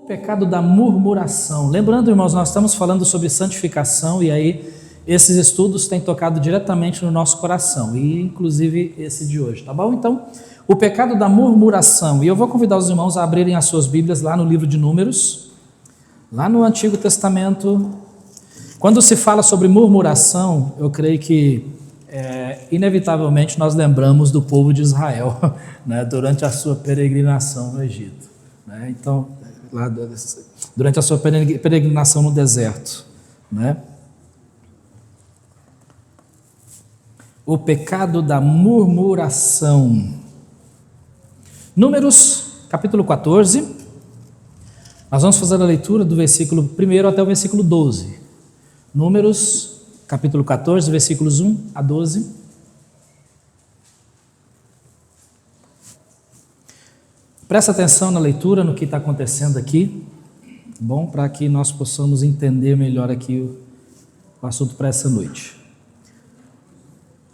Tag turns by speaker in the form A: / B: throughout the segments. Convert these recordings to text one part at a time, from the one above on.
A: Pecado da murmuração. Lembrando, irmãos, nós estamos falando sobre santificação e aí esses estudos têm tocado diretamente no nosso coração, e inclusive esse de hoje, tá bom? Então, o pecado da murmuração. E eu vou convidar os irmãos a abrirem as suas Bíblias lá no livro de Números, lá no Antigo Testamento. Quando se fala sobre murmuração, eu creio que inevitavelmente nós lembramos do povo de Israel, né, durante a sua peregrinação no Egito, né? Então, durante a sua peregrinação no deserto, né? O pecado da murmuração. Números, capítulo 14. Nós vamos fazer a leitura do versículo 1 até o versículo 12. Números, capítulo 14, versículos 1 a 12. Presta atenção na leitura, no que está acontecendo aqui, bom, para que nós possamos entender melhor aqui o assunto para essa noite.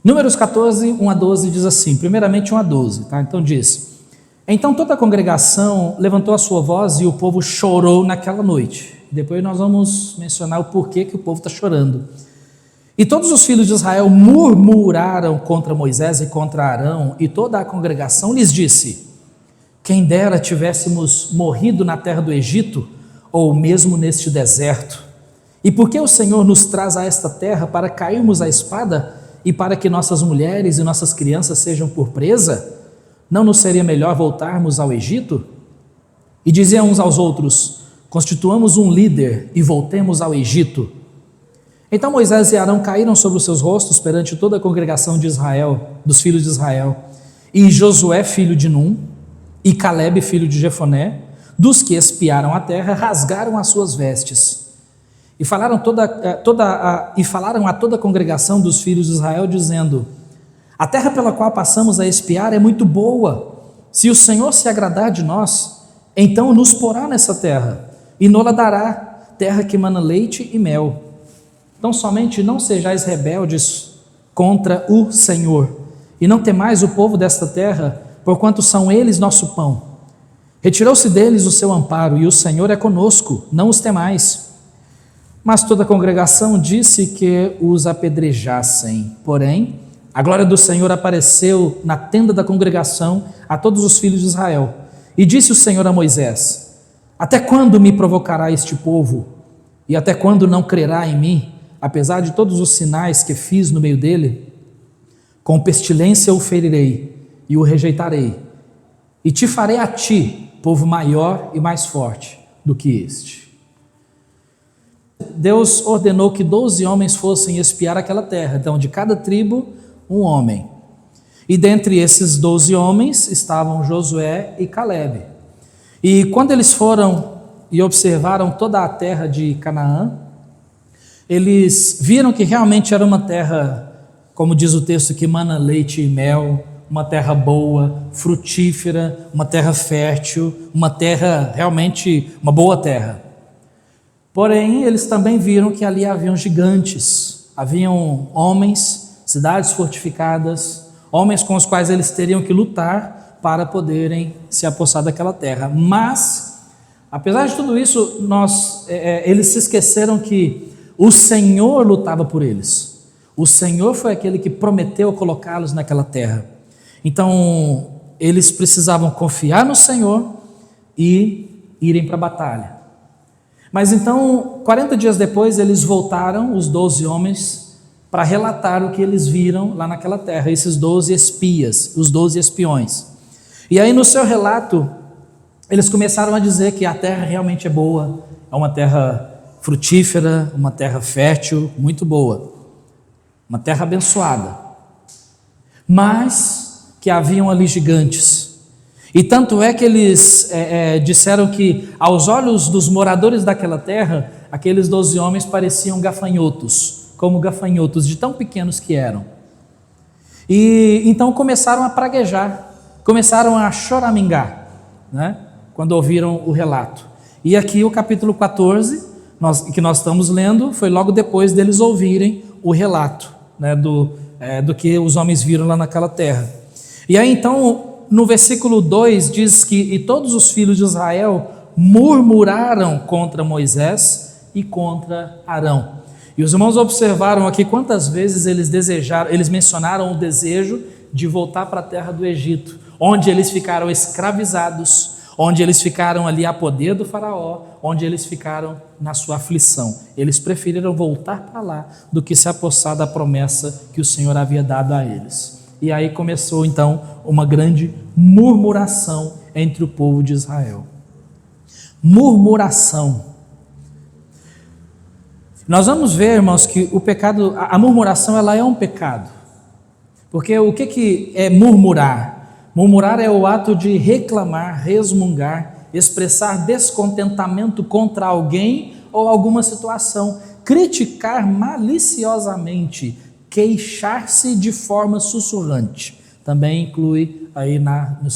A: Números 14, 1 a 12 diz assim, primeiramente 1 a 12, tá? Então diz: Então toda a congregação levantou a sua voz e o povo chorou naquela noite. Depois nós vamos mencionar o porquê que o povo está chorando. E todos os filhos de Israel murmuraram contra Moisés e contra Arão, e toda a congregação lhes disse: Quem dera tivéssemos morrido na terra do Egito, ou mesmo neste deserto. E por que o Senhor nos traz a esta terra para cairmos à espada e para que nossas mulheres e nossas crianças sejam por presa? Não nos seria melhor voltarmos ao Egito? E diziam uns aos outros: Constituamos um líder e voltemos ao Egito. Então Moisés e Arão caíram sobre os seus rostos perante toda a congregação de Israel, dos filhos de Israel. E Josué, filho de Num, e Calebe, filho de Jefoné, dos que espiaram a terra, rasgaram as suas vestes. E falaram a toda a congregação dos filhos de Israel, dizendo: A terra pela qual passamos a espiar é muito boa. Se o Senhor se agradar de nós, então nos porá nessa terra, e nos-la dará, terra que mana leite e mel. Então somente não sejais rebeldes contra o Senhor, e não temais o povo desta terra, porquanto são eles nosso pão. Retirou-se deles o seu amparo, e o Senhor é conosco, não os temais. Mas toda a congregação disse que os apedrejassem. Porém, a glória do Senhor apareceu na tenda da congregação a todos os filhos de Israel. E disse o Senhor a Moisés: Até quando me provocará este povo? E até quando não crerá em mim, apesar de todos os sinais que fiz no meio dele? Com pestilência o ferirei e o rejeitarei, e te farei a ti, povo maior e mais forte do que este. Deus ordenou que 12 homens fossem espiar aquela terra, então de cada tribo um homem. E dentre esses 12 homens estavam Josué e Calebe. E quando eles foram e observaram toda a terra de Canaã, eles viram que realmente era uma terra, como diz o texto, que mana leite e mel, uma terra boa, frutífera, uma terra fértil, uma terra realmente, uma boa terra. Porém, eles também viram que ali haviam gigantes, haviam homens, cidades fortificadas, homens com os quais eles teriam que lutar para poderem se apossar daquela terra. Mas, apesar de tudo isso, eles se esqueceram que o Senhor lutava por eles. O Senhor foi aquele que prometeu colocá-los naquela terra. Então, eles precisavam confiar no Senhor e irem para a batalha. Mas então, 40 dias depois, eles voltaram, os 12 homens, para relatar o que eles viram lá naquela terra, esses 12 espias, os 12 espiões. E aí, no seu relato, eles começaram a dizer que a terra realmente é boa, é uma terra frutífera, uma terra fértil, muito boa, uma terra abençoada. Mas que haviam ali gigantes, e tanto é que eles disseram que aos olhos dos moradores daquela terra, aqueles 12 homens pareciam gafanhotos, como gafanhotos de tão pequenos que eram. E então começaram a praguejar, começaram a choramingar, né, quando ouviram o relato. E aqui o capítulo 14, que nós estamos lendo, foi logo depois deles ouvirem o relato, né, do que os homens viram lá naquela terra. E aí então, no versículo 2 diz que: E todos os filhos de Israel murmuraram contra Moisés e contra Arão. E os irmãos observaram aqui quantas vezes eles mencionaram o desejo de voltar para a terra do Egito, onde eles ficaram escravizados, onde eles ficaram ali a poder do faraó, onde eles ficaram na sua aflição. Eles preferiram voltar para lá do que se apossar da promessa que o Senhor havia dado a eles. E aí começou então uma grande murmuração entre o povo de Israel. Murmuração. Nós vamos ver, irmãos, que o pecado, a murmuração, ela é um pecado. Porque o que é murmurar? Murmurar é o ato de reclamar, resmungar, expressar descontentamento contra alguém ou alguma situação, criticar maliciosamente, queixar-se de forma sussurrante. Também inclui aí no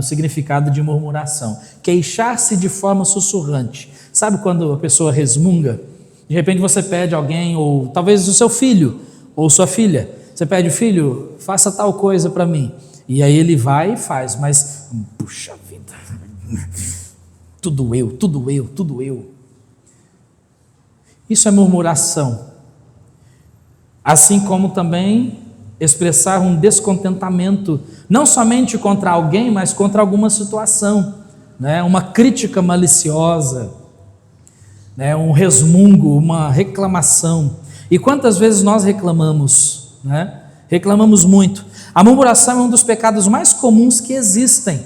A: significado de murmuração. Queixar-se de forma sussurrante. Sabe quando a pessoa resmunga? De repente você pede a alguém, ou talvez o seu filho, ou sua filha, você pede: filho, faça tal coisa para mim. E aí ele vai e faz, mas, puxa vida, tudo eu. Isso é murmuração. Assim como também expressar um descontentamento, não somente contra alguém, mas contra alguma situação, né? Uma crítica maliciosa, né? Um resmungo, uma reclamação. E quantas vezes nós reclamamos, né? Reclamamos muito. A murmuração é um dos pecados mais comuns que existem,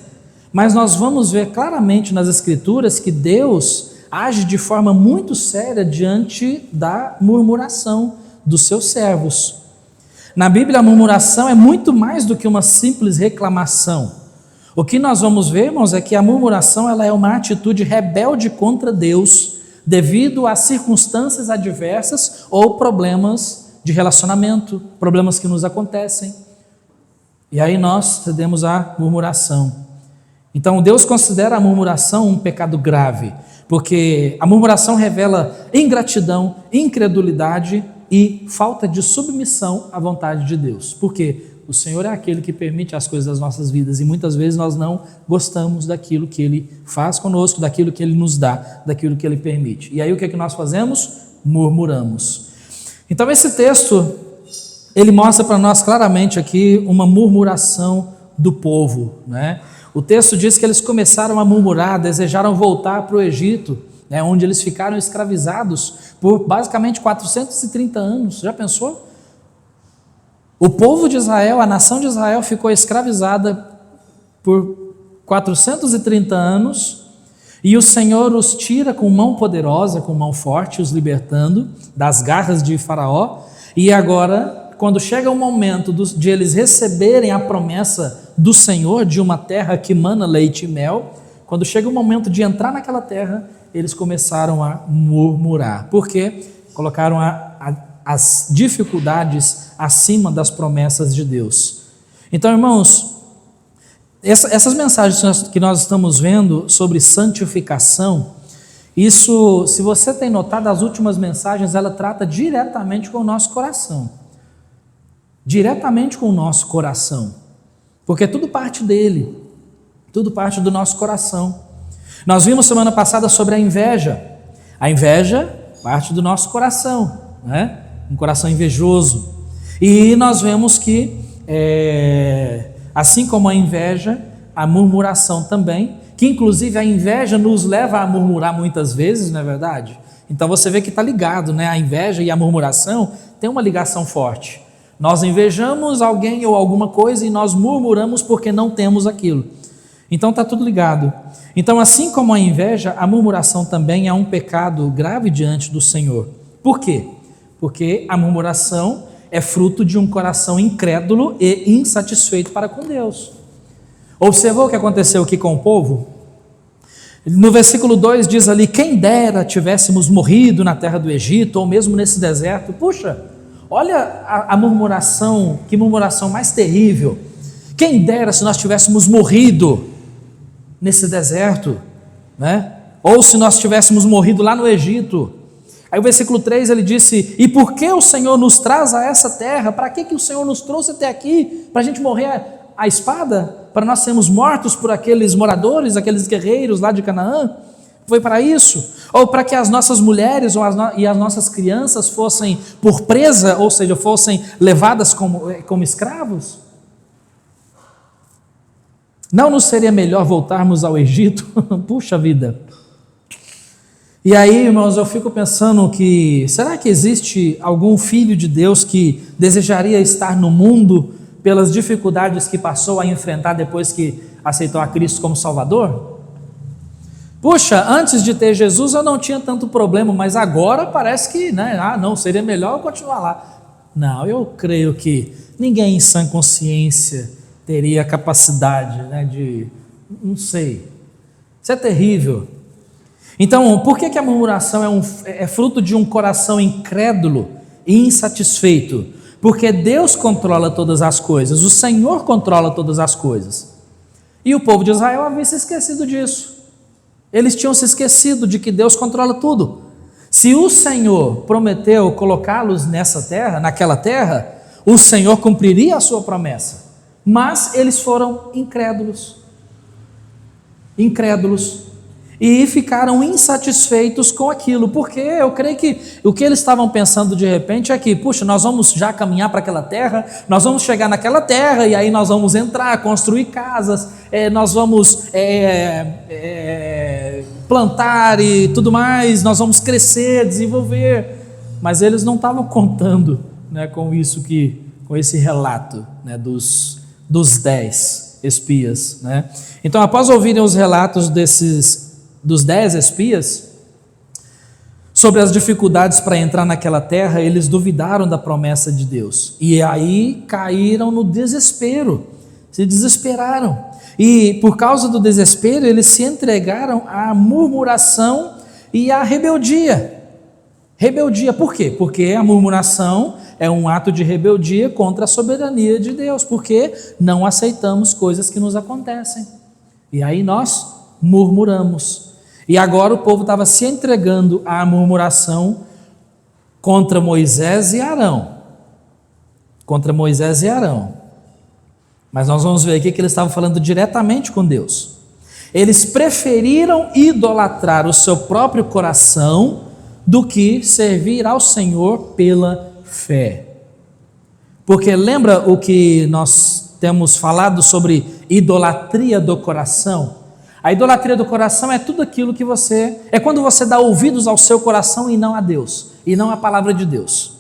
A: mas nós vamos ver claramente nas Escrituras que Deus age de forma muito séria diante da murmuração dos seus servos. Na Bíblia, a murmuração é muito mais do que uma simples reclamação. O que nós vamos ver, irmãos, é que a murmuração ela é uma atitude rebelde contra Deus, devido a circunstâncias adversas ou problemas de relacionamento, problemas que nos acontecem. E aí nós cedemos à murmuração. Então Deus considera a murmuração um pecado grave, porque a murmuração revela ingratidão, incredulidade e falta de submissão à vontade de Deus. Porque o Senhor é aquele que permite as coisas das nossas vidas e muitas vezes nós não gostamos daquilo que Ele faz conosco, daquilo que Ele nos dá, daquilo que Ele permite. E aí o que é que nós fazemos? Murmuramos. Então esse texto, ele mostra para nós claramente aqui uma murmuração do povo, né? O texto diz que eles começaram a murmurar, desejaram voltar para o Egito, né, onde eles ficaram escravizados por basicamente 430 anos. Já pensou? O povo de Israel, a nação de Israel ficou escravizada por 430 anos e o Senhor os tira com mão poderosa, com mão forte, os libertando das garras de Faraó. E agora, quando chega o momento de eles receberem a promessa do Senhor de uma terra que mana leite e mel, quando chega o momento de entrar naquela terra, eles começaram a murmurar. Por quê? Colocaram as dificuldades acima das promessas de Deus. Então, irmãos, essas mensagens que nós estamos vendo sobre santificação, isso, se você tem notado, as últimas mensagens, ela trata diretamente com o nosso coração. Diretamente com o nosso coração. Porque tudo parte dele, tudo parte do nosso coração. Nós vimos semana passada sobre a inveja. A inveja parte do nosso coração, né? Um coração invejoso. E nós vemos que, assim como a inveja, a murmuração também, que inclusive a inveja nos leva a murmurar muitas vezes, não é verdade? Então você vê que está ligado, né? A inveja e a murmuração tem uma ligação forte. Nós invejamos alguém ou alguma coisa e nós murmuramos porque não temos aquilo. Então está tudo ligado. Então, assim como a inveja, a murmuração também é um pecado grave diante do Senhor. Por quê? Porque a murmuração é fruto de um coração incrédulo e insatisfeito para com Deus. Observou o que aconteceu aqui com o povo? No versículo 2 diz ali: quem dera tivéssemos morrido na terra do Egito, ou mesmo nesse deserto. Puxa, olha a murmuração, que murmuração mais terrível. Quem dera se nós tivéssemos morrido nesse deserto, né? Ou se nós tivéssemos morrido lá no Egito. Aí o versículo 3 ele disse: e por que o Senhor nos traz a essa terra? Para que o Senhor nos trouxe até aqui? Para a gente morrer a espada? Para nós sermos mortos por aqueles moradores, aqueles guerreiros lá de Canaã? Foi para isso? Ou para que as nossas mulheres e as nossas crianças fossem por presa, ou seja, fossem levadas como escravos? Não nos seria melhor voltarmos ao Egito? Puxa vida! E aí, irmãos, eu fico pensando que, será que existe algum filho de Deus que desejaria estar no mundo pelas dificuldades que passou a enfrentar depois que aceitou a Cristo como Salvador? Puxa, antes de ter Jesus eu não tinha tanto problema, mas agora parece que, não, seria melhor eu continuar lá. Não, eu creio que ninguém em sã consciência teria capacidade, não sei. Isso é terrível. Então, por que a murmuração é fruto de um coração incrédulo e insatisfeito? Porque Deus controla todas as coisas, o Senhor controla todas as coisas. E o povo de Israel havia se esquecido disso. Eles tinham se esquecido de que Deus controla tudo. Se o Senhor prometeu colocá-los naquela terra, o Senhor cumpriria a sua promessa. Mas eles foram incrédulos. E ficaram insatisfeitos com aquilo, porque eu creio que o que eles estavam pensando de repente é que, puxa, nós vamos já caminhar para aquela terra, nós vamos chegar naquela terra e aí nós vamos entrar, construir casas, nós vamos plantar e tudo mais, nós vamos crescer, desenvolver, mas eles não estavam contando com isso, com esse relato dos 10 espias. Então, após ouvirem os relatos dos 10 espias, sobre as dificuldades para entrar naquela terra, eles duvidaram da promessa de Deus, e aí caíram no desespero, se desesperaram, e por causa do desespero, eles se entregaram à murmuração e à rebeldia. Por quê? Porque a murmuração é um ato de rebeldia contra a soberania de Deus, porque não aceitamos coisas que nos acontecem, e aí nós murmuramos. E agora o povo estava se entregando à murmuração contra Moisés e Arão. Mas nós vamos ver aqui que eles estavam falando diretamente com Deus. Eles preferiram idolatrar o seu próprio coração do que servir ao Senhor pela fé. Porque lembra o que nós temos falado sobre idolatria do coração? A idolatria do coração é tudo aquilo que é quando você dá ouvidos ao seu coração e não a Deus, e não a palavra de Deus.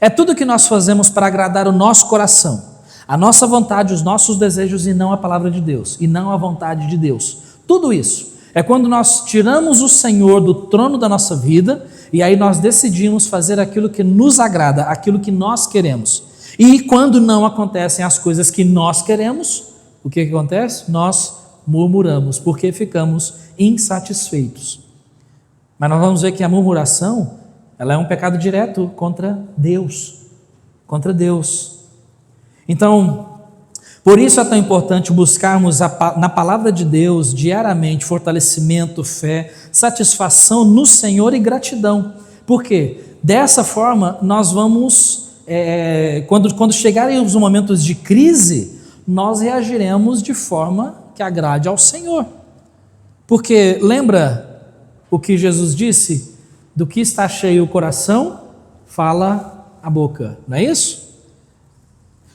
A: É tudo que nós fazemos para agradar o nosso coração, a nossa vontade, os nossos desejos, e não a palavra de Deus, e não a vontade de Deus. Tudo isso é quando nós tiramos o Senhor do trono da nossa vida, e aí nós decidimos fazer aquilo que nos agrada, aquilo que nós queremos. E quando não acontecem as coisas que nós queremos, o que acontece? Nós murmuramos, porque ficamos insatisfeitos. Mas nós vamos ver que a murmuração, ela é um pecado direto contra Deus. Então, por isso é tão importante buscarmos na palavra de Deus diariamente fortalecimento, fé, satisfação no Senhor e gratidão. Por quê? Dessa forma nós vamos, quando chegarem os momentos de crise, nós reagiremos de forma que agrade ao Senhor. Porque lembra o que Jesus disse? Do que está cheio o coração, fala a boca, não é isso?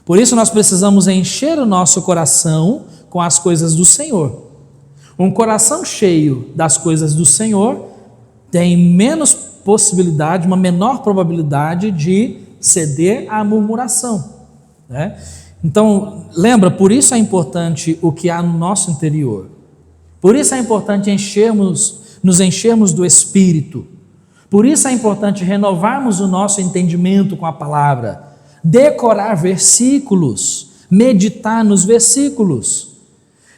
A: Por isso nós precisamos encher o nosso coração com as coisas do Senhor. Um coração cheio das coisas do Senhor tem menos possibilidade, uma menor probabilidade de ceder à murmuração, Então, lembra, por isso é importante o que há no nosso interior. Por isso é importante nos enchermos do Espírito. Por isso é importante renovarmos o nosso entendimento com a palavra, decorar versículos, meditar nos versículos.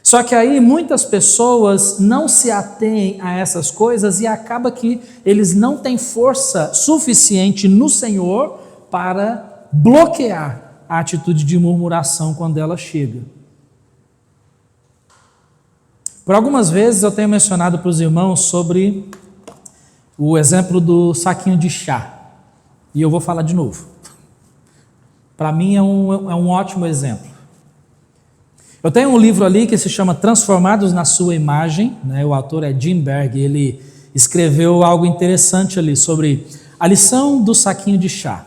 A: Só que aí muitas pessoas não se atêm a essas coisas e acaba que eles não têm força suficiente no Senhor para bloquear a atitude de murmuração quando ela chega. Por algumas vezes eu tenho mencionado para os irmãos sobre o exemplo do saquinho de chá, e eu vou falar de novo. Para mim é um ótimo exemplo. Eu tenho um livro ali que se chama Transformados na Sua Imagem, né? O autor é Jim Berg, ele escreveu algo interessante ali sobre a lição do saquinho de chá.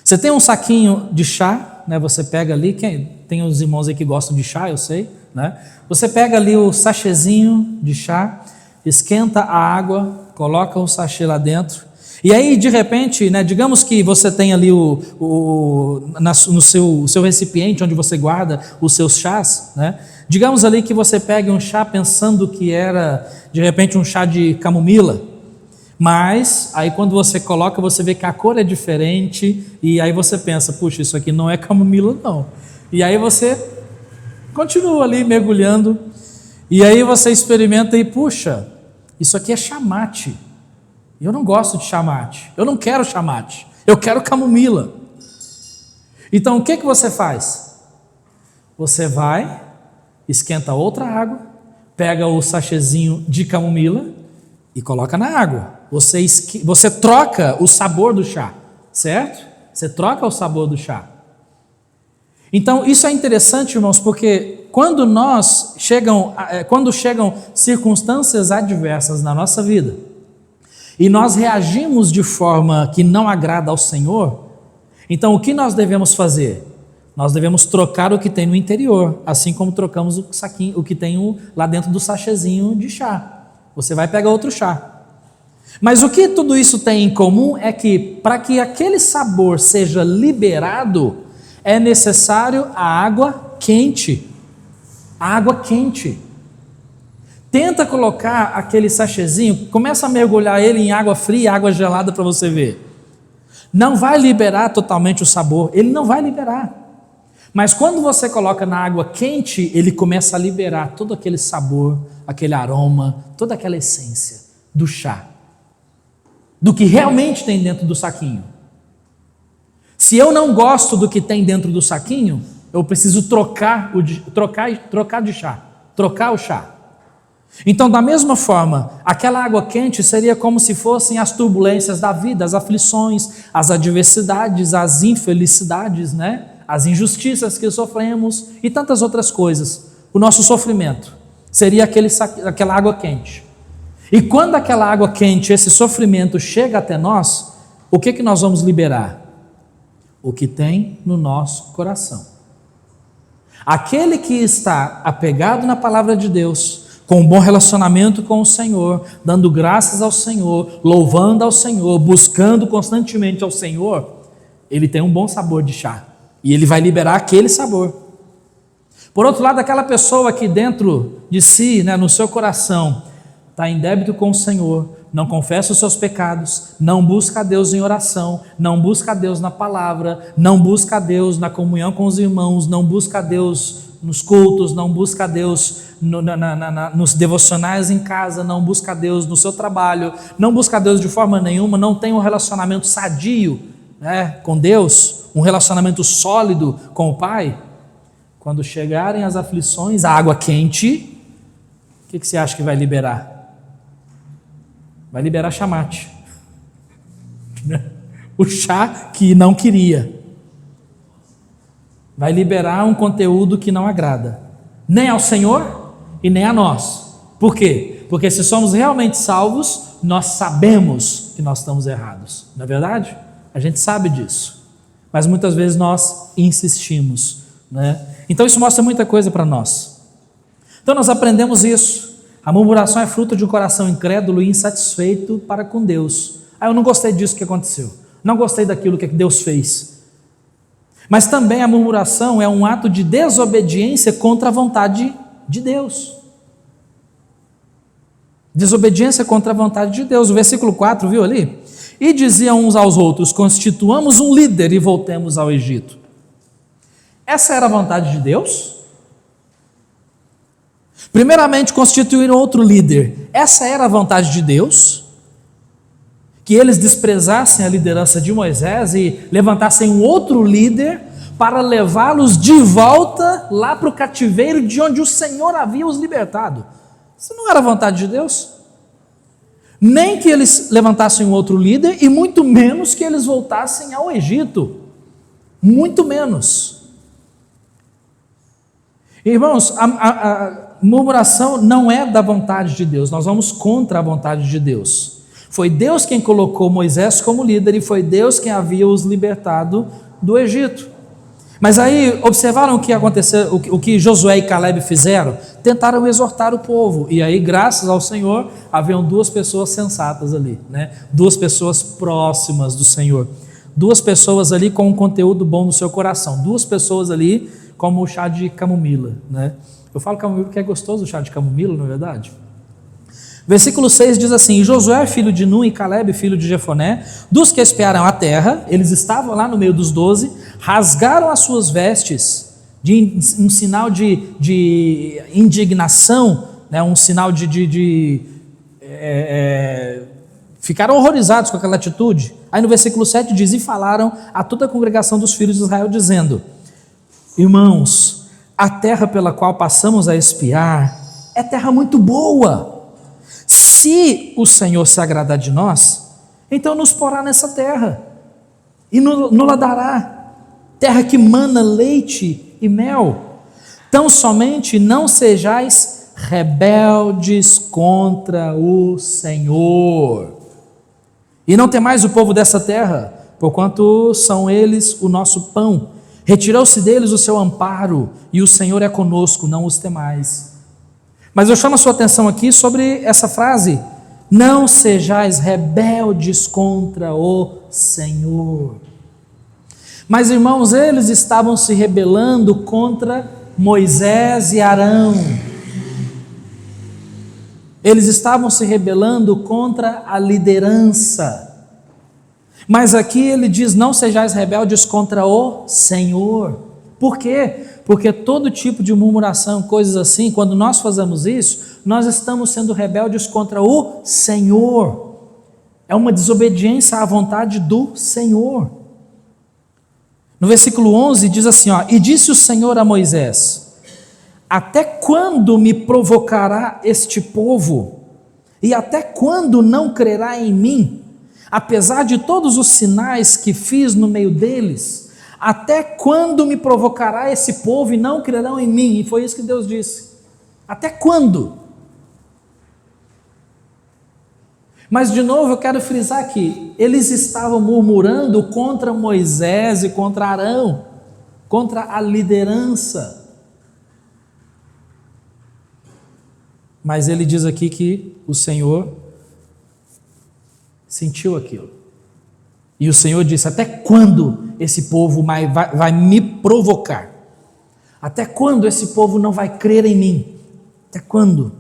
A: Você tem um saquinho de chá, né? Você pega ali, tem uns irmãos aí que gostam de chá, eu sei, né? Você pega ali o sachêzinho de chá, esquenta a água, coloca o sachê lá dentro, e aí de repente, né, digamos que você tem ali no seu recipiente onde você guarda os seus chás, né? Digamos ali que você pegue um chá pensando que era de repente um chá de camomila, mas aí quando você coloca, você vê que a cor é diferente, e aí você pensa, puxa, isso aqui não é camomila não, e aí você continua ali mergulhando, e aí você experimenta e puxa, isso aqui é chamate, eu não gosto de chamate, eu não quero chamate, eu quero camomila. Então o que você faz? Você vai, esquenta outra água, pega o sachêzinho de camomila e coloca na água. Você troca o sabor do chá, certo? Você troca o sabor do chá. Então isso é interessante, irmãos, porque quando chegam circunstâncias adversas na nossa vida e nós reagimos de forma que não agrada ao Senhor, então o que nós devemos fazer? Nós devemos trocar o que tem no interior, assim como trocamos o saquinho, o que tem lá dentro do sachêzinho de chá. Você vai pegar outro chá. Mas o que tudo isso tem em comum é que para que aquele sabor seja liberado, é necessário a água quente. A água quente. Tenta colocar aquele sachêzinho, começa a mergulhar ele em água fria, água gelada para você ver. Não vai liberar totalmente o sabor, ele não vai liberar. Mas quando você coloca na água quente, ele começa a liberar todo aquele sabor, aquele aroma, toda aquela essência do chá, do que realmente tem dentro do saquinho. Se eu não gosto do que tem dentro do saquinho, eu preciso trocar de chá, trocar o chá. Então, da mesma forma, aquela água quente seria como se fossem as turbulências da vida, as aflições, as adversidades, as infelicidades, né? As injustiças que sofremos e tantas outras coisas. O nosso sofrimento seria aquela água quente. E quando aquela água quente, esse sofrimento chega até nós, o que nós vamos liberar? O que tem no nosso coração. Aquele que está apegado na palavra de Deus, com um bom relacionamento com o Senhor, dando graças ao Senhor, louvando ao Senhor, buscando constantemente ao Senhor, ele tem um bom sabor de chá, e ele vai liberar aquele sabor. Por outro lado, aquela pessoa que dentro de si, né, no seu coração, está em débito com o Senhor, não confessa os seus pecados, não busca a Deus em oração, não busca a Deus na palavra, não busca a Deus na comunhão com os irmãos, não busca a Deus nos cultos, não busca a Deus nos devocionais em casa, não busca a Deus no seu trabalho, não busca a Deus de forma nenhuma, não tem um relacionamento sadio, né, com Deus, um relacionamento sólido com o Pai. Quando chegarem as aflições, a água quente, o que você acha que vai liberar? Vai liberar chamate, o chá que não queria, vai liberar um conteúdo que não agrada, nem ao Senhor e nem a nós. Por quê? Porque se somos realmente salvos, nós sabemos que nós estamos errados, não é verdade? A gente sabe disso, mas muitas vezes nós insistimos, né? Então isso mostra muita coisa para nós. Então nós aprendemos isso. A murmuração é fruto de um coração incrédulo e insatisfeito para com Deus. Eu não gostei disso que aconteceu, não gostei daquilo que Deus fez. Mas também a murmuração é um ato de desobediência contra a vontade de Deus. Desobediência contra a vontade de Deus. O versículo 4, viu ali? E diziam uns aos outros: constituamos um líder e voltemos ao Egito. Essa era a vontade de Deus? Primeiramente, constituir outro líder. Essa era a vontade de Deus? Que eles desprezassem a liderança de Moisés e levantassem um outro líder para levá-los de volta lá para o cativeiro de onde o Senhor havia os libertado. Isso não era a vontade de Deus? Nem que eles levantassem um outro líder e muito menos que eles voltassem ao Egito. Muito menos. Irmãos, a murmuração não é da vontade de Deus, nós vamos contra a vontade de Deus. Foi Deus quem colocou Moisés como líder e foi Deus quem havia os libertado do Egito. Mas aí, observaram o que aconteceu, o que Josué e Caleb fizeram? Tentaram exortar o povo, e aí, graças ao Senhor, haviam duas pessoas sensatas ali, né? Duas pessoas próximas do Senhor, duas pessoas ali com um conteúdo bom no seu coração, duas pessoas ali como o chá de camomila, né? Eu falo camomila porque é gostoso o chá de camomila, não é verdade? Versículo 6 diz assim: Josué, filho de Nun, e Caleb, filho de Jefoné, dos que espiaram a terra, eles estavam lá no meio dos 12, rasgaram as suas vestes, um sinal de indignação, né, um sinal ficaram horrorizados com aquela atitude. Aí no versículo 7 diz: e falaram a toda a congregação dos filhos de Israel, dizendo: irmãos, a terra pela qual passamos a espiar é terra muito boa. Se o Senhor se agradar de nós, então nos porá nessa terra e nos dará, terra que mana leite e mel. Tão somente não sejais rebeldes contra o Senhor, e não temais o povo dessa terra, porquanto são eles o nosso pão. Retirou-se deles o seu amparo, e o Senhor é conosco, não os temais. Mas eu chamo a sua atenção aqui sobre essa frase: não sejais rebeldes contra o Senhor. Mas, irmãos, eles estavam se rebelando contra Moisés e Arão. Eles estavam se rebelando contra a liderança. Mas aqui ele diz: não sejais rebeldes contra o Senhor. Por quê? Porque todo tipo de murmuração, coisas assim, quando nós fazemos isso, nós estamos sendo rebeldes contra o Senhor. É uma desobediência à vontade do Senhor. No versículo 11 diz assim, e disse o Senhor a Moisés: até quando me provocará este povo? E até quando não crerá em mim? Apesar de todos os sinais que fiz no meio deles, até quando me provocará esse povo e não crerão em mim? E foi isso que Deus disse. Até quando? Mas de novo eu quero frisar aqui, eles estavam murmurando contra Moisés e contra Arão, contra a liderança. Mas ele diz aqui que o Senhor sentiu aquilo. E o Senhor disse: até quando esse povo vai me provocar? Até quando esse povo não vai crer em mim? Até quando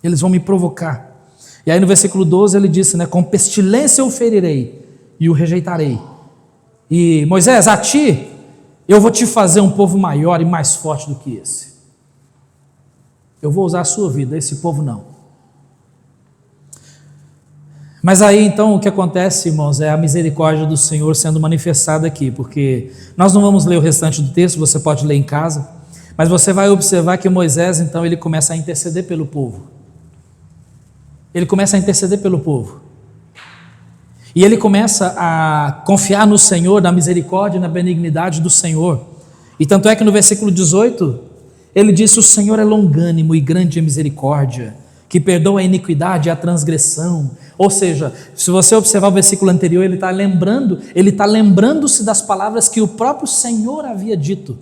A: eles vão me provocar? E aí no versículo 12 ele disse, né, com pestilência eu ferirei e o rejeitarei. E Moisés, a ti eu vou te fazer um povo maior e mais forte do que esse. Eu vou usar a sua vida, esse povo não. Mas aí então o que acontece, irmãos, é a misericórdia do Senhor sendo manifestada aqui, porque nós não vamos ler o restante do texto, você pode ler em casa, mas você vai observar que Moisés então ele começa a interceder pelo povo. Ele começa a interceder pelo povo. E ele começa a confiar no Senhor, na misericórdia e na benignidade do Senhor. E tanto é que no versículo 18, ele disse: o Senhor é longânimo e grande em misericórdia, que perdoa a iniquidade e a transgressão. Ou seja, se você observar o versículo anterior, ele está lembrando-se das palavras que o próprio Senhor havia dito.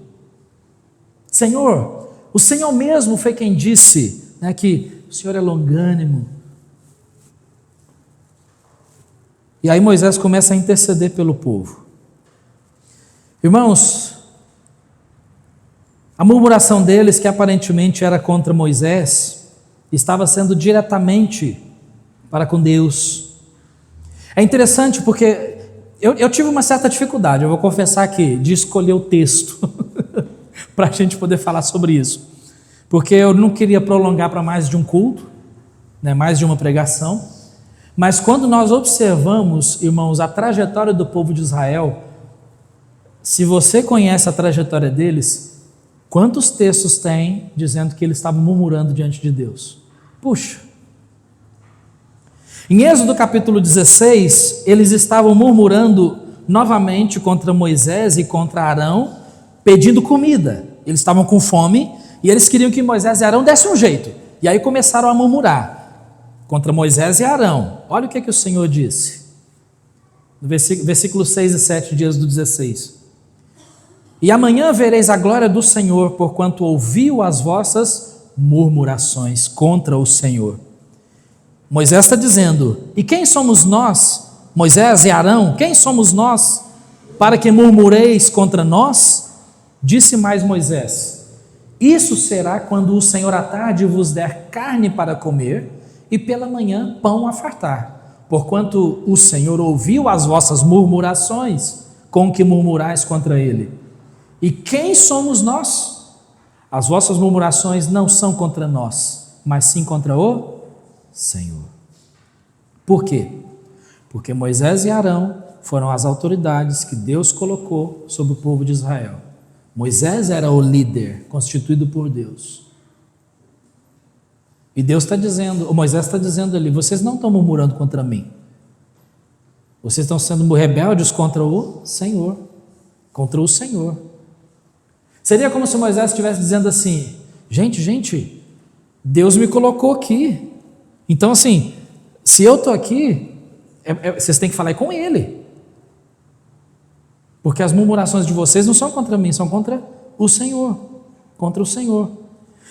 A: Senhor, o Senhor mesmo foi quem disse, né, que o Senhor é longânimo. E aí Moisés começa a interceder pelo povo. Irmãos, a murmuração deles, que aparentemente era contra Moisés, estava sendo diretamente para com Deus. É interessante porque eu tive uma certa dificuldade, eu vou confessar aqui, de escolher o texto para a gente poder falar sobre isso, porque eu não queria prolongar para mais de um culto, né, mais de uma pregação, mas quando nós observamos, irmãos, a trajetória do povo de Israel, se você conhece a trajetória deles, quantos textos tem dizendo que eles estavam murmurando diante de Deus? Puxa! Em Êxodo capítulo 16, eles estavam murmurando novamente contra Moisés e contra Arão, pedindo comida. Eles estavam com fome e eles queriam que Moisés e Arão dessem um jeito. E aí começaram a murmurar contra Moisés e Arão. Olha o que o Senhor disse. No versículo 6 e 7 dias do 16. E amanhã vereis a glória do Senhor, porquanto ouviu as vossas murmurações contra o Senhor. Moisés está dizendo, e quem somos nós, Moisés e Arão, quem somos nós, para que murmureis contra nós? Disse mais Moisés, isso será quando o Senhor à tarde vos der carne para comer, e pela manhã pão a fartar, porquanto o Senhor ouviu as vossas murmurações, com que murmurais contra ele. E quem somos nós? As vossas murmurações não são contra nós, mas sim contra o Senhor. Por quê? Porque Moisés e Arão foram as autoridades que Deus colocou sobre o povo de Israel. Moisés era o líder constituído por Deus. E Deus está dizendo, Moisés está dizendo ali, vocês não estão murmurando contra mim. Vocês estão sendo rebeldes contra o Senhor. Contra o Senhor. Seria como se Moisés estivesse dizendo assim, gente, Deus me colocou aqui. Então assim, se eu estou aqui, vocês têm que falar com Ele. Porque as murmurações de vocês não são contra mim, são contra o Senhor. Contra o Senhor.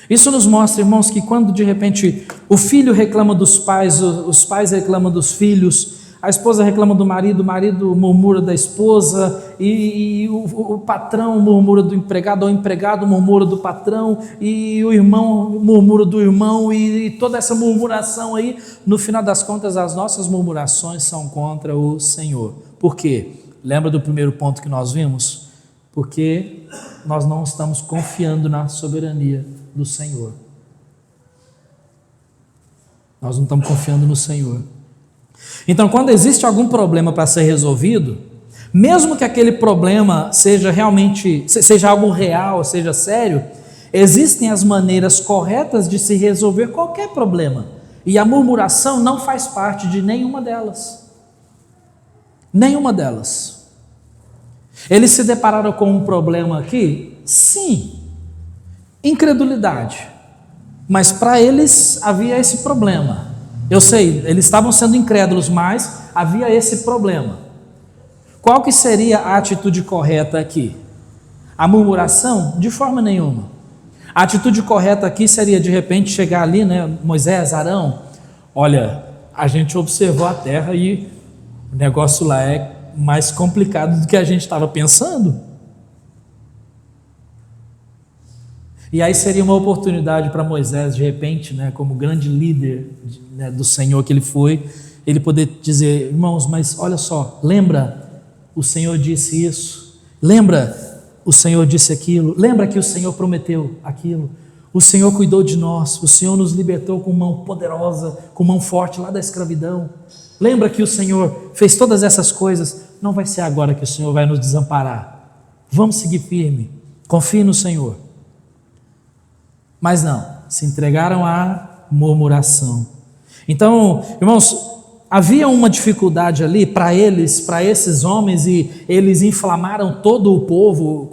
A: Isso nos mostra, irmãos, que quando de repente o filho reclama dos pais, os pais reclamam dos filhos, a esposa reclama do marido, o marido murmura da esposa, e o patrão murmura do empregado, ou o empregado murmura do patrão, e o irmão murmura do irmão, e toda essa murmuração aí, no final das contas, as nossas murmurações são contra o Senhor. Por quê? Lembra do primeiro ponto que nós vimos? Porque nós não estamos confiando na soberania do Senhor. Nós não estamos confiando no Senhor. Então, quando existe algum problema para ser resolvido, mesmo que aquele problema seja realmente, seja algo real, seja sério, existem as maneiras corretas de se resolver qualquer problema, e a murmuração não faz parte de nenhuma delas. Nenhuma delas. Eles se depararam com um problema aqui? Sim, incredulidade, mas para eles havia esse problema. Eu sei, eles estavam sendo incrédulos, mas havia esse problema. Qual que seria a atitude correta aqui? A murmuração? De forma nenhuma. A atitude correta aqui seria de repente chegar ali, né, Moisés, Arão, olha, a gente observou a terra e o negócio lá é mais complicado do que a gente estava pensando. E aí seria uma oportunidade para Moisés, de repente, né, como grande líder, né, do Senhor que ele foi, ele poder dizer, irmãos, mas olha só, lembra, o Senhor disse isso, lembra, o Senhor disse aquilo, lembra que o Senhor prometeu aquilo, o Senhor cuidou de nós, o Senhor nos libertou com mão poderosa, com mão forte lá da escravidão, lembra que o Senhor fez todas essas coisas, não vai ser agora que o Senhor vai nos desamparar, vamos seguir firme, confie no Senhor. Mas não, se entregaram à murmuração. Então, irmãos, havia uma dificuldade ali para eles, para esses homens, e eles inflamaram todo o povo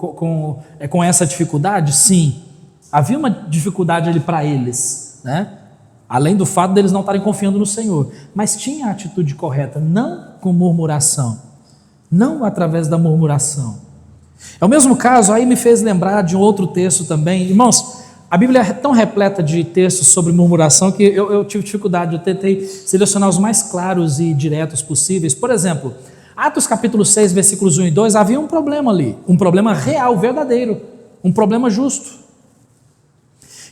A: com essa dificuldade? Sim, havia uma dificuldade ali para eles, né? Além do fato deles não estarem confiando no Senhor, mas tinha a atitude correta, não com murmuração, não através da murmuração. É o mesmo caso, aí me fez lembrar de um outro texto também, irmãos. A Bíblia é tão repleta de textos sobre murmuração que eu tive dificuldade, eu tentei selecionar os mais claros e diretos possíveis. Por exemplo, Atos capítulo 6, versículos 1 e 2, havia um problema ali, um problema real, verdadeiro, um problema justo.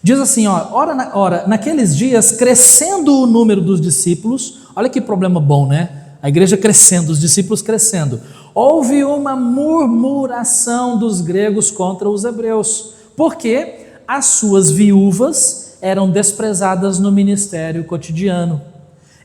A: Diz assim, ora, naqueles dias, crescendo o número dos discípulos, olha que problema bom, né? A igreja crescendo, os discípulos crescendo, houve uma murmuração dos gregos contra os hebreus, porque as suas viúvas eram desprezadas no ministério cotidiano.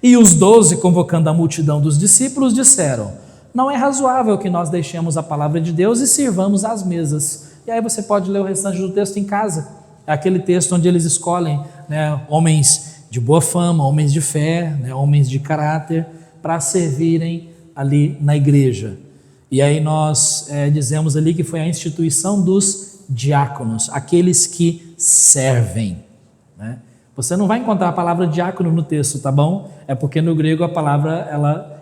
A: E os 12, convocando a multidão dos discípulos, disseram, não é razoável que nós deixemos a palavra de Deus e sirvamos às mesas. E aí você pode ler o restante do texto em casa. É aquele texto onde eles escolhem, né, homens de boa fama, homens de fé, né, homens de caráter, para servirem ali na igreja. E aí nós dizemos ali que foi a instituição dos diáconos, aqueles que servem, né? Você não vai encontrar a palavra diácono no texto, tá bom? É porque no grego a palavra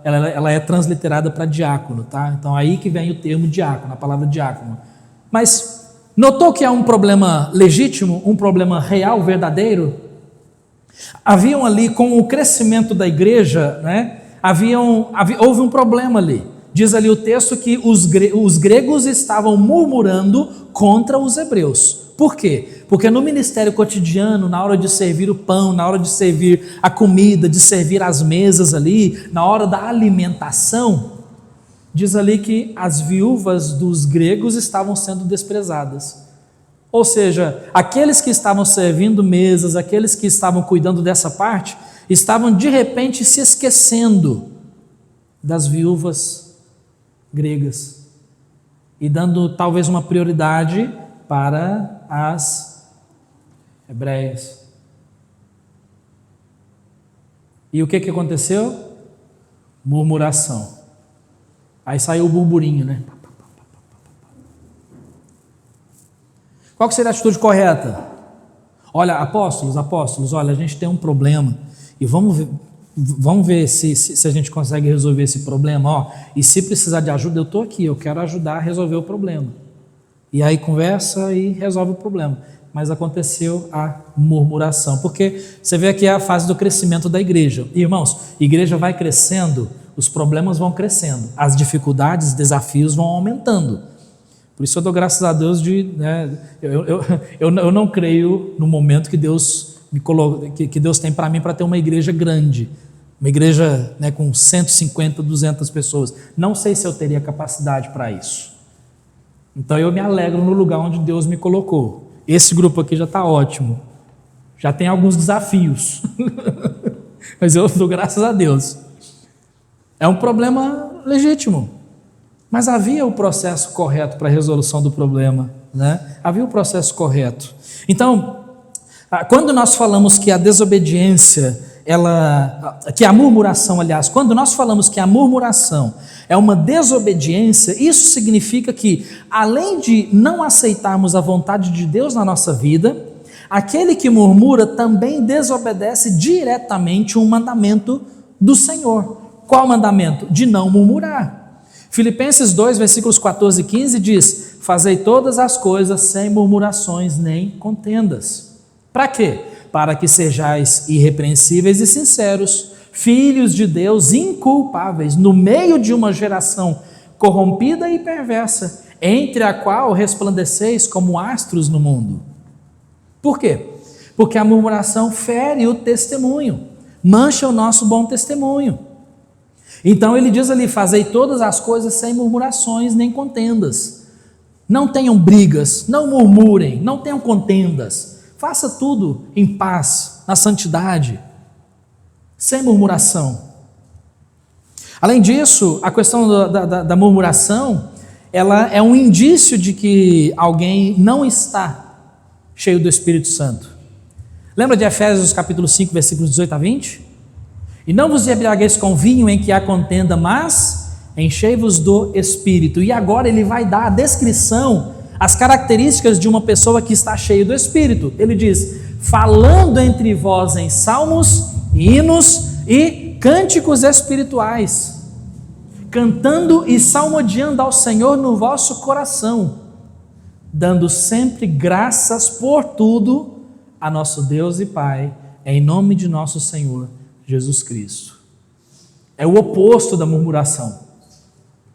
A: ela é transliterada para diácono, tá? Então aí que vem o termo diácono, a palavra diácono. Mas notou que há um problema legítimo, um problema real, verdadeiro? Haviam ali, com o crescimento da igreja, né? Houve um problema ali. Diz ali o texto que os gregos estavam murmurando contra os hebreus. Por quê? Porque no ministério cotidiano, na hora de servir o pão, na hora de servir a comida, de servir as mesas ali, na hora da alimentação, diz ali que as viúvas dos gregos estavam sendo desprezadas. Ou seja, aqueles que estavam servindo mesas, aqueles que estavam cuidando dessa parte, estavam de repente se esquecendo das viúvas gregas e dando talvez uma prioridade para as hebreias. E o que aconteceu? Murmuração. Aí saiu o burburinho, né? Qual que seria a atitude correta? Olha, apóstolos, olha, a gente tem um problema e vamos ver se a gente consegue resolver esse problema, ó. E se precisar de ajuda, eu estou aqui, eu quero ajudar a resolver o problema. E aí conversa e resolve o problema. Mas aconteceu a murmuração, porque você vê aqui a fase do crescimento da igreja. Irmãos, a igreja vai crescendo, os problemas vão crescendo, as dificuldades, desafios vão aumentando. Por isso eu dou graças a Deus eu não creio no momento que Deus me coloca, que Deus tem para mim para ter uma igreja grande, uma igreja, né, com 150, 200 pessoas. Não sei se eu teria capacidade para isso. Então eu me alegro no lugar onde Deus me colocou. Esse grupo aqui já está ótimo, já tem alguns desafios, mas eu dou graças a Deus. É um problema legítimo, mas havia o processo correto para a resolução do problema, né? Havia o processo correto. Então, quando nós falamos que a desobediência, quando nós falamos que a murmuração é uma desobediência, isso significa que, além de não aceitarmos a vontade de Deus na nossa vida, aquele que murmura também desobedece diretamente um mandamento do Senhor. Qual mandamento? De não murmurar. Filipenses 2, versículos 14 e 15 diz: fazei todas as coisas sem murmurações nem contendas. Para quê? Para que sejais irrepreensíveis e sinceros, filhos de Deus inculpáveis, no meio de uma geração corrompida e perversa, entre a qual resplandeceis como astros no mundo. Por quê? Porque a murmuração fere o testemunho, mancha o nosso bom testemunho. Então ele diz ali: fazei todas as coisas sem murmurações nem contendas. Não tenham brigas, não murmurem, não tenham contendas. Faça tudo em paz, na santidade, sem murmuração. Além disso, a questão da murmuração, ela é um indício de que alguém não está cheio do Espírito Santo. Lembra de Efésios capítulo 5, versículos 18 a 20? E não vos embriagueis com vinho em que há contenda, mas enchei-vos do Espírito. E agora ele vai dar a descrição, as características de uma pessoa que está cheia do Espírito. Ele diz: falando entre vós em salmos, hinos e cânticos espirituais, cantando e salmodiando ao Senhor no vosso coração, dando sempre graças por tudo a nosso Deus e Pai, em nome de nosso Senhor Jesus Cristo. É o oposto da murmuração.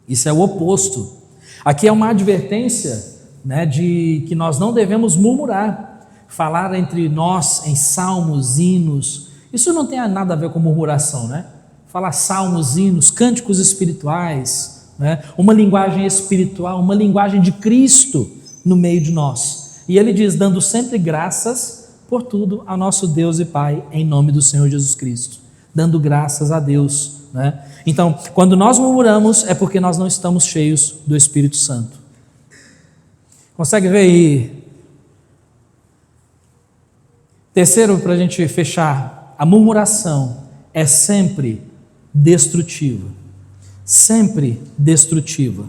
A: Isso é o oposto. Aqui é uma advertência, né, de que nós não devemos murmurar, falar entre nós em salmos, hinos. Isso não tem nada a ver com murmuração, né? Falar salmos, hinos, cânticos espirituais, né? Uma linguagem espiritual, uma linguagem de Cristo no meio de nós. E ele diz: dando sempre graças por tudo a nosso Deus e Pai, em nome do Senhor Jesus Cristo. Dando graças a Deus, né? Então, quando nós murmuramos, é porque nós não estamos cheios do Espírito Santo. Consegue ver aí? Terceiro, para a gente fechar, a murmuração é sempre destrutiva. Sempre destrutiva.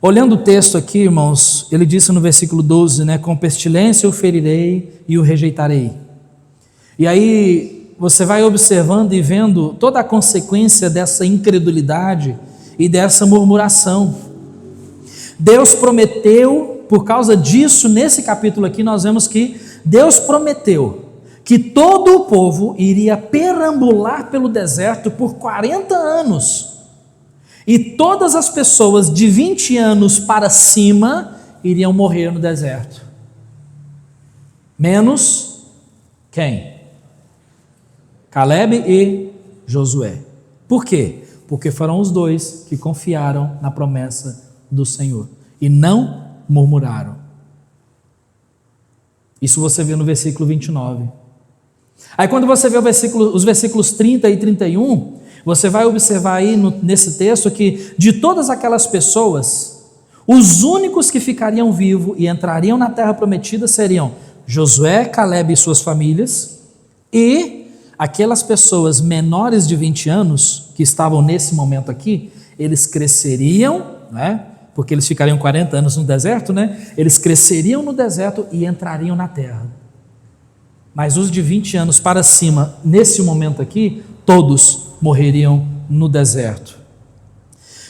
A: Olhando o texto aqui, irmãos, ele disse no versículo 12, né? Com pestilência o ferirei e o rejeitarei. E aí você vai observando e vendo toda a consequência dessa incredulidade e dessa murmuração. Deus prometeu, por causa disso, nesse capítulo aqui nós vemos que Deus prometeu que todo o povo iria perambular pelo deserto por 40 anos. E todas as pessoas de 20 anos para cima iriam morrer no deserto. Menos quem? Caleb e Josué. Por quê? Porque foram os dois que confiaram na promessa do Senhor e não murmuraram. Isso você vê no versículo 29. Aí quando você vê os versículos 30 e 31, você vai observar aí nesse texto que de todas aquelas pessoas, os únicos que ficariam vivos e entrariam na terra prometida seriam Josué, Caleb e suas famílias, e aquelas pessoas menores de 20 anos, que estavam nesse momento aqui, eles cresceriam, né? Porque eles ficariam 40 anos no deserto, né? Eles cresceriam no deserto e entrariam na terra. Mas os de 20 anos para cima, nesse momento aqui, todos morreriam no deserto.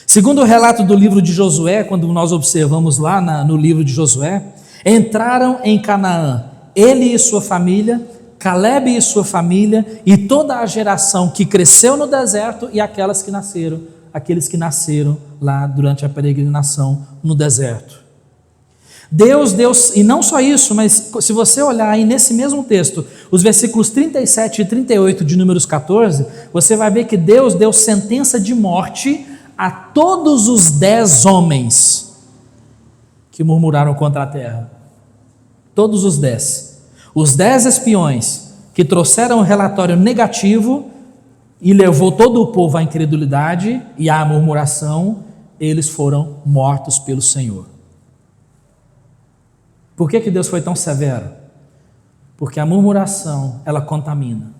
A: Segundo o relato do livro de Josué, quando nós observamos lá no livro de Josué, entraram em Canaã, ele e sua família, Caleb e sua família, e toda a geração que cresceu no deserto e aqueles que nasceram lá durante a peregrinação no deserto. Deus, e não só isso, mas se você olhar aí nesse mesmo texto, os versículos 37 e 38 de Números 14, você vai ver que Deus deu sentença de morte a todos os 10 homens que murmuraram contra a terra. Todos os 10. Os 10 espiões que trouxeram um relatório negativo e levou todo o povo à incredulidade e à murmuração, eles foram mortos pelo Senhor. Por que Deus foi tão severo? Porque a murmuração, ela contamina.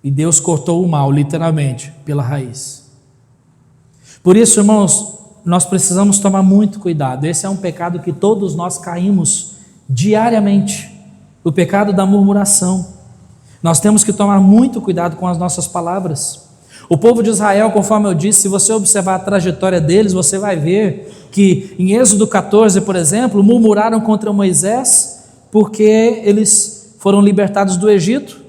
A: E Deus cortou o mal, literalmente, pela raiz. Por isso, irmãos, nós precisamos tomar muito cuidado. Esse é um pecado que todos nós caímos diariamente. O pecado da murmuração. Nós temos que tomar muito cuidado com as nossas palavras. O povo de Israel, conforme eu disse, se você observar a trajetória deles, você vai ver que em Êxodo 14, por exemplo, murmuraram contra Moisés porque eles foram libertados do Egito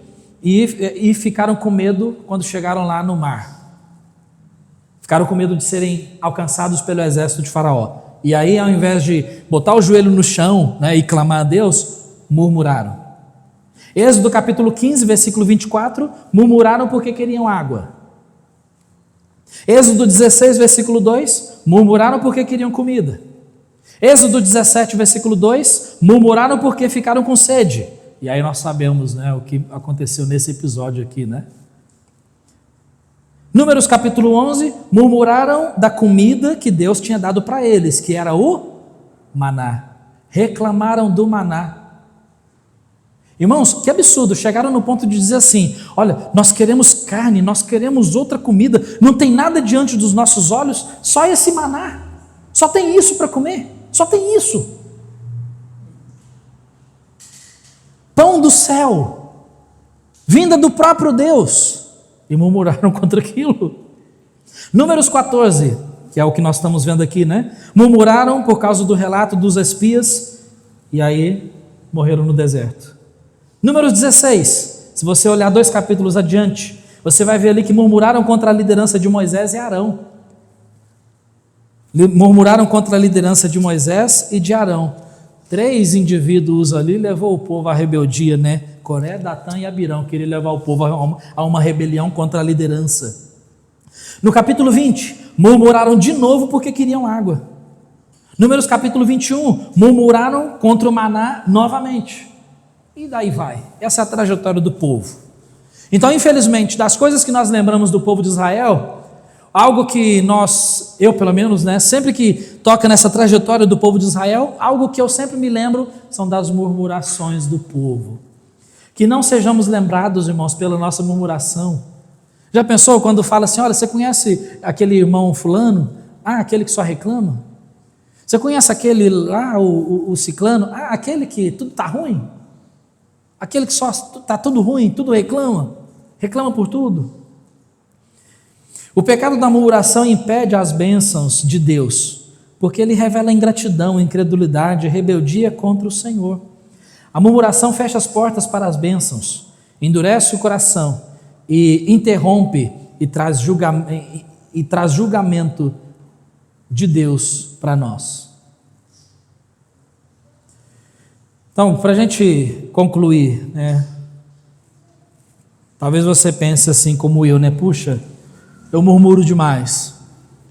A: e ficaram com medo quando chegaram lá no mar. Ficaram com medo de serem alcançados pelo exército de Faraó. E aí, ao invés de botar o joelho no chão, né, e clamar a Deus, murmuraram. Êxodo capítulo 15, versículo 24, murmuraram porque queriam água. Êxodo 16, versículo 2, murmuraram porque queriam comida. Êxodo 17, versículo 2, murmuraram porque ficaram com sede. E aí nós sabemos, né, o que aconteceu nesse episódio aqui, né? Números capítulo 11, murmuraram da comida que Deus tinha dado para eles, que era o maná. Reclamaram do maná. Irmãos, que absurdo, chegaram no ponto de dizer assim: olha, nós queremos carne, nós queremos outra comida, não tem nada diante dos nossos olhos, só esse maná, só tem isso para comer, só tem isso. Pão do céu, vinda do próprio Deus, e murmuraram contra aquilo. Números 14, que é o que nós estamos vendo aqui, né? Murmuraram por causa do relato dos espias, e aí morreram no deserto. Números 16, se você olhar 2 capítulos adiante, você vai ver ali que murmuraram contra a liderança de Moisés e Arão. Murmuraram contra a liderança de Moisés e de Arão. 3 indivíduos ali levou o povo à rebeldia, né? Coré, Datã e Abirão, queria levar o povo a uma rebelião contra a liderança. No capítulo 20, murmuraram de novo porque queriam água. Números capítulo 21, murmuraram contra o maná novamente. E daí vai. Essa é a trajetória do povo. Então, infelizmente, das coisas que nós lembramos do povo de Israel, algo que eu pelo menos, né, sempre que toca nessa trajetória do povo de Israel, algo que eu sempre me lembro são das murmurações do povo. Que não sejamos lembrados, irmãos, pela nossa murmuração. Já pensou quando fala assim: olha, você conhece aquele irmão fulano? Ah, aquele que só reclama? Você conhece aquele lá, o ciclano? Aquele que tudo está ruim? Aquele que só está tudo ruim, tudo reclama por tudo. O pecado da murmuração impede as bênçãos de Deus, porque ele revela ingratidão, incredulidade, rebeldia contra o Senhor. A murmuração fecha as portas para as bênçãos, endurece o coração e interrompe e traz julgamento de Deus para nós. Então, para a gente concluir, talvez você pense assim como eu, puxa, eu murmuro demais,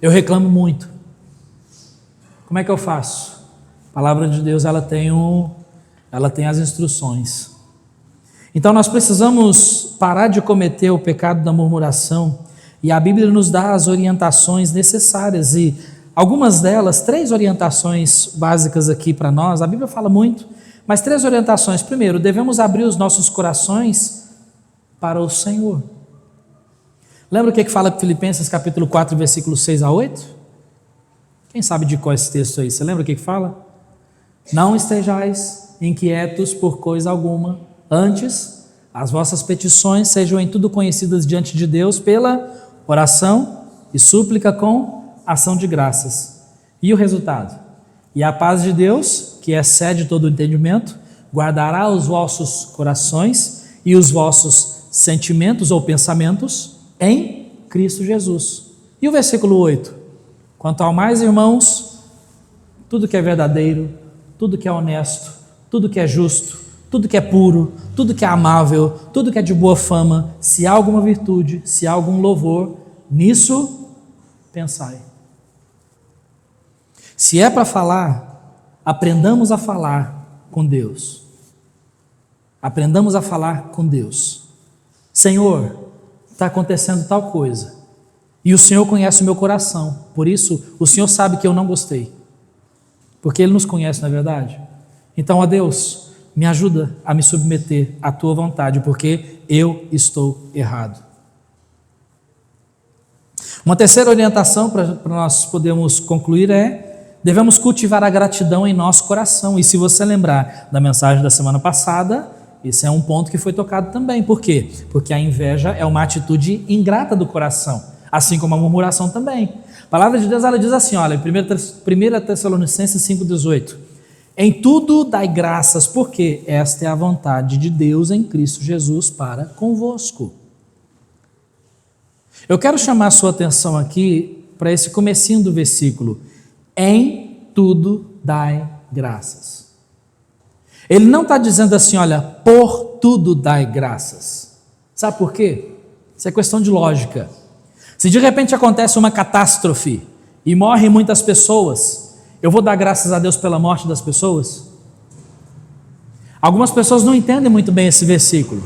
A: eu reclamo muito. Como é que eu faço? A palavra de Deus, ela tem as instruções. Então nós precisamos parar de cometer o pecado da murmuração, e a Bíblia nos dá as orientações necessárias, e algumas delas, 3 orientações básicas aqui para nós. A Bíblia fala muito, mas 3 orientações. Primeiro, devemos abrir os nossos corações para o Senhor. Lembra o que fala Filipenses capítulo 4, versículos 6 a 8? Quem sabe de qual é esse texto aí? Você lembra o que fala? Não estejais inquietos por coisa alguma, antes as vossas petições sejam em tudo conhecidas diante de Deus pela oração e súplica com ação de graças. E o resultado? E a paz de Deus, que excede todo o entendimento, guardará os vossos corações e os vossos sentimentos ou pensamentos em Cristo Jesus. E o versículo 8? Quanto ao mais, irmãos, tudo que é verdadeiro, tudo que é honesto, tudo que é justo, tudo que é puro, tudo que é amável, tudo que é de boa fama, se há alguma virtude, se há algum louvor, nisso pensai. Se é para falar, aprendamos a falar com Deus. Aprendamos a falar com Deus. Senhor, está acontecendo tal coisa, e o Senhor conhece o meu coração, por isso o Senhor sabe que eu não gostei, porque Ele nos conhece, não é verdade? Então, ó Deus, me ajuda a me submeter à Tua vontade, porque eu estou errado. Uma terceira orientação para nós podermos concluir devemos cultivar a gratidão em nosso coração. E se você lembrar da mensagem da semana passada, esse é um ponto que foi tocado também. Por quê? Porque a inveja é uma atitude ingrata do coração, assim como a murmuração também. A palavra de Deus, ela diz assim, olha, em 1 Tessalonicenses 5,18: em tudo dai graças, porque esta é a vontade de Deus em Cristo Jesus para convosco. Eu quero chamar a sua atenção aqui para esse comecinho do versículo. Em tudo dai graças. Ele não está dizendo assim, olha, por tudo dai graças. Sabe por quê? Isso é questão de lógica. Se de repente acontece uma catástrofe e morrem muitas pessoas, eu vou dar graças a Deus pela morte das pessoas? Algumas pessoas não entendem muito bem esse versículo.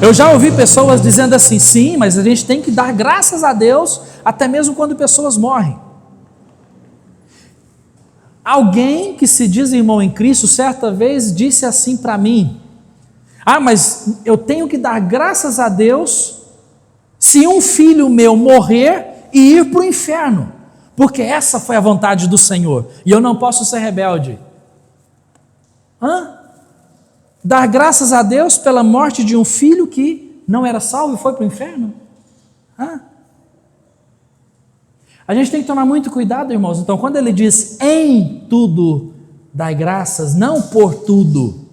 A: Eu já ouvi pessoas dizendo assim, sim, mas a gente tem que dar graças a Deus até mesmo quando pessoas morrem. Alguém que se diz irmão em Cristo, certa vez disse assim para mim, mas eu tenho que dar graças a Deus se um filho meu morrer e ir para o inferno, porque essa foi a vontade do Senhor, e eu não posso ser rebelde. Dar graças a Deus pela morte de um filho que não era salvo e foi para o inferno? A gente tem que tomar muito cuidado, irmãos. Então, quando ele diz em tudo dai graças, não por tudo.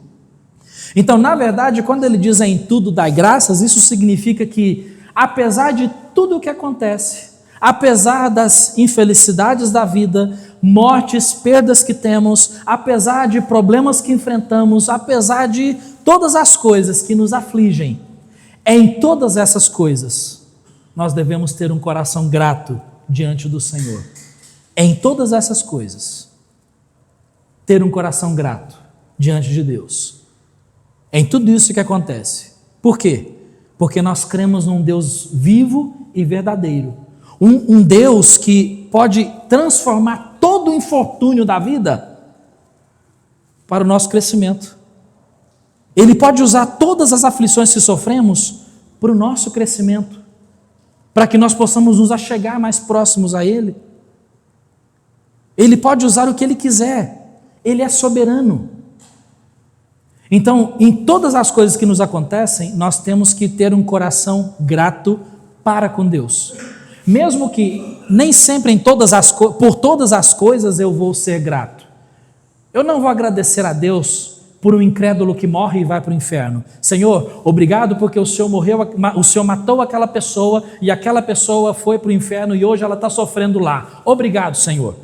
A: Então, na verdade, quando ele diz em tudo dai graças, isso significa que, apesar de tudo o que acontece, apesar das infelicidades da vida, mortes, perdas que temos, apesar de problemas que enfrentamos, apesar de todas as coisas que nos afligem, em todas essas coisas, nós devemos ter um coração grato diante do Senhor. Em todas essas coisas, ter um coração grato diante de Deus. Em tudo isso que acontece. Por quê? Porque nós cremos num Deus vivo e verdadeiro. Um Deus que pode transformar todo o infortúnio da vida para o nosso crescimento. Ele pode usar todas as aflições que sofremos para o nosso crescimento, para que nós possamos nos achegar mais próximos a Ele. Ele pode usar o que Ele quiser. Ele é soberano. Então, em todas as coisas que nos acontecem, nós temos que ter um coração grato para com Deus. Mesmo que nem sempre por todas as coisas eu vou ser grato. Eu não vou agradecer a Deus por um incrédulo que morre e vai para o inferno. Senhor, obrigado porque o Senhor o Senhor matou aquela pessoa e aquela pessoa foi para o inferno e hoje ela está sofrendo lá. Obrigado, Senhor.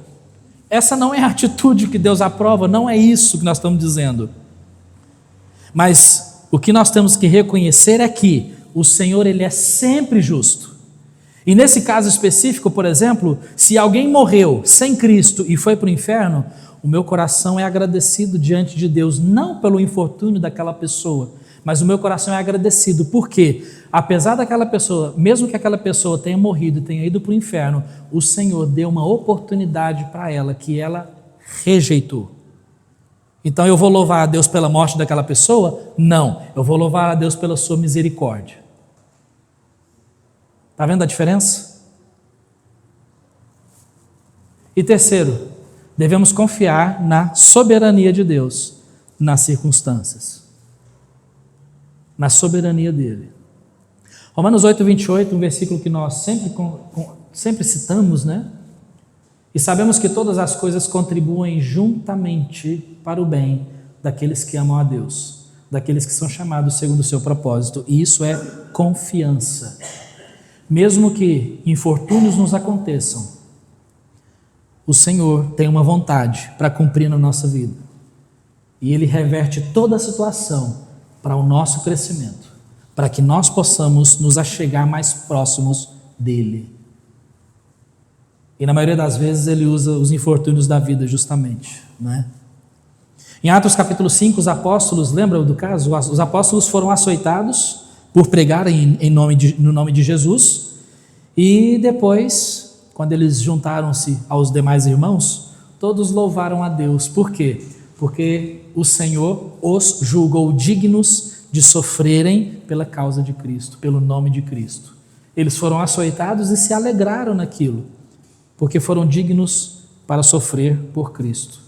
A: Essa não é a atitude que Deus aprova, não é isso que nós estamos dizendo. Mas o que nós temos que reconhecer é que o Senhor, Ele é sempre justo. E nesse caso específico, por exemplo, se alguém morreu sem Cristo e foi para o inferno, o meu coração é agradecido diante de Deus, não pelo infortúnio daquela pessoa, mas o meu coração é agradecido, porque apesar daquela pessoa, mesmo que aquela pessoa tenha morrido e tenha ido para o inferno, o Senhor deu uma oportunidade para ela que ela rejeitou. Então eu vou louvar a Deus pela morte daquela pessoa? Não, eu vou louvar a Deus pela sua misericórdia. Está vendo a diferença? E terceiro, devemos confiar na soberania de Deus nas circunstâncias. Na soberania dele. Romanos 8, 28, um versículo que nós sempre citamos, né? E sabemos que todas as coisas contribuem juntamente para o bem daqueles que amam a Deus, daqueles que são chamados segundo o seu propósito. E isso é confiança. Mesmo que infortúnios nos aconteçam, o Senhor tem uma vontade para cumprir na nossa vida. E Ele reverte toda a situação para o nosso crescimento, para que nós possamos nos achegar mais próximos dEle. E na maioria das vezes Ele usa os infortúnios da vida justamente, né? Em Atos capítulo 5, os apóstolos, lembram do caso? Os apóstolos foram açoitados por pregarem no nome de Jesus, e depois, quando eles juntaram-se aos demais irmãos, todos louvaram a Deus. Por quê? Porque o Senhor os julgou dignos de sofrerem pela causa de Cristo, pelo nome de Cristo. Eles foram açoitados e se alegraram naquilo, porque foram dignos para sofrer por Cristo.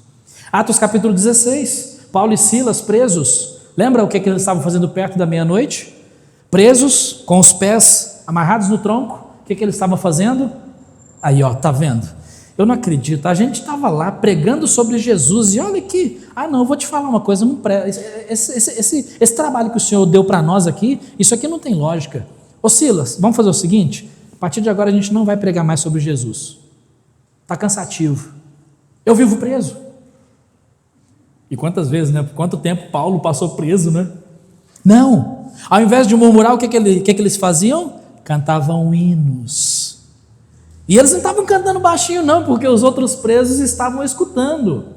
A: Atos capítulo 16, Paulo e Silas presos, lembra o que eles estavam fazendo perto da meia-noite? Presos, com os pés amarrados no tronco, o que eles estavam fazendo? Aí ó, tá vendo? Eu não acredito, a gente estava lá pregando sobre Jesus e olha aqui, não, vou te falar uma coisa, esse trabalho que o Senhor deu para nós aqui, isso aqui não tem lógica. Ô Silas, vamos fazer o seguinte, a partir de agora a gente não vai pregar mais sobre Jesus, está cansativo, eu vivo preso. E quantas vezes, né? Por quanto tempo Paulo passou preso, né? Não, ao invés de murmurar, o que eles faziam? Cantavam hinos. E eles não estavam cantando baixinho não, porque os outros presos estavam escutando,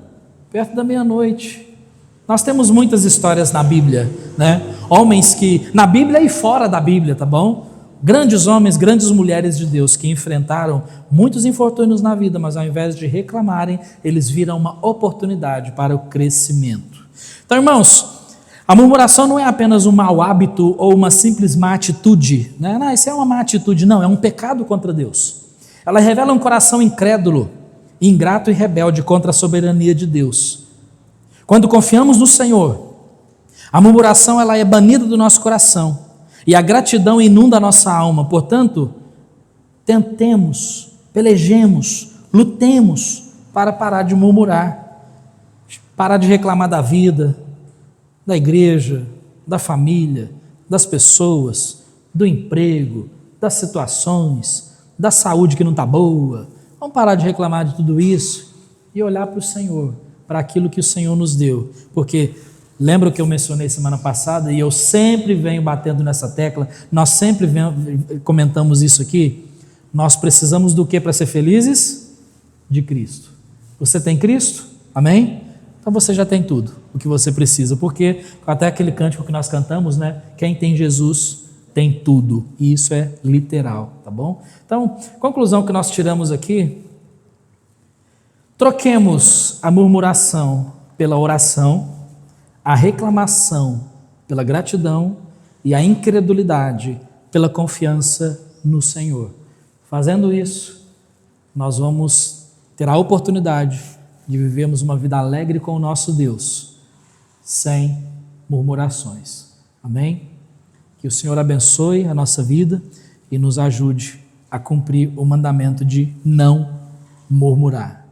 A: perto da meia-noite. Nós temos muitas histórias na Bíblia, né? Homens que, na Bíblia e fora da Bíblia, tá bom? Grandes homens, grandes mulheres de Deus que enfrentaram muitos infortúnios na vida, mas ao invés de reclamarem, eles viram uma oportunidade para o crescimento. Então, irmãos, a murmuração não é apenas um mau hábito ou uma simples má atitude, né? Não, isso é uma má atitude, não, é um pecado contra Deus. Ela revela um coração incrédulo, ingrato e rebelde contra a soberania de Deus. Quando confiamos no Senhor, a murmuração ela é banida do nosso coração e a gratidão inunda a nossa alma. Portanto, tentemos, pelejemos, lutemos para parar de murmurar, parar de reclamar da vida, da igreja, da família, das pessoas, do emprego, das situações, da saúde que não está boa. Vamos parar de reclamar de tudo isso e olhar para o Senhor, para aquilo que o Senhor nos deu, porque lembra o que eu mencionei semana passada e eu sempre venho batendo nessa tecla, nós sempre comentamos isso aqui, nós precisamos do que para ser felizes? De Cristo. Você tem Cristo? Amém? Então você já tem tudo o que você precisa, porque até aquele cântico que nós cantamos, né? Quem tem Jesus tem tudo, e isso é literal, tá bom? Então, conclusão que nós tiramos aqui, troquemos a murmuração pela oração, a reclamação pela gratidão e a incredulidade pela confiança no Senhor. Fazendo isso, nós vamos ter a oportunidade de vivermos uma vida alegre com o nosso Deus, sem murmurações. Amém? Que o Senhor abençoe a nossa vida e nos ajude a cumprir o mandamento de não murmurar.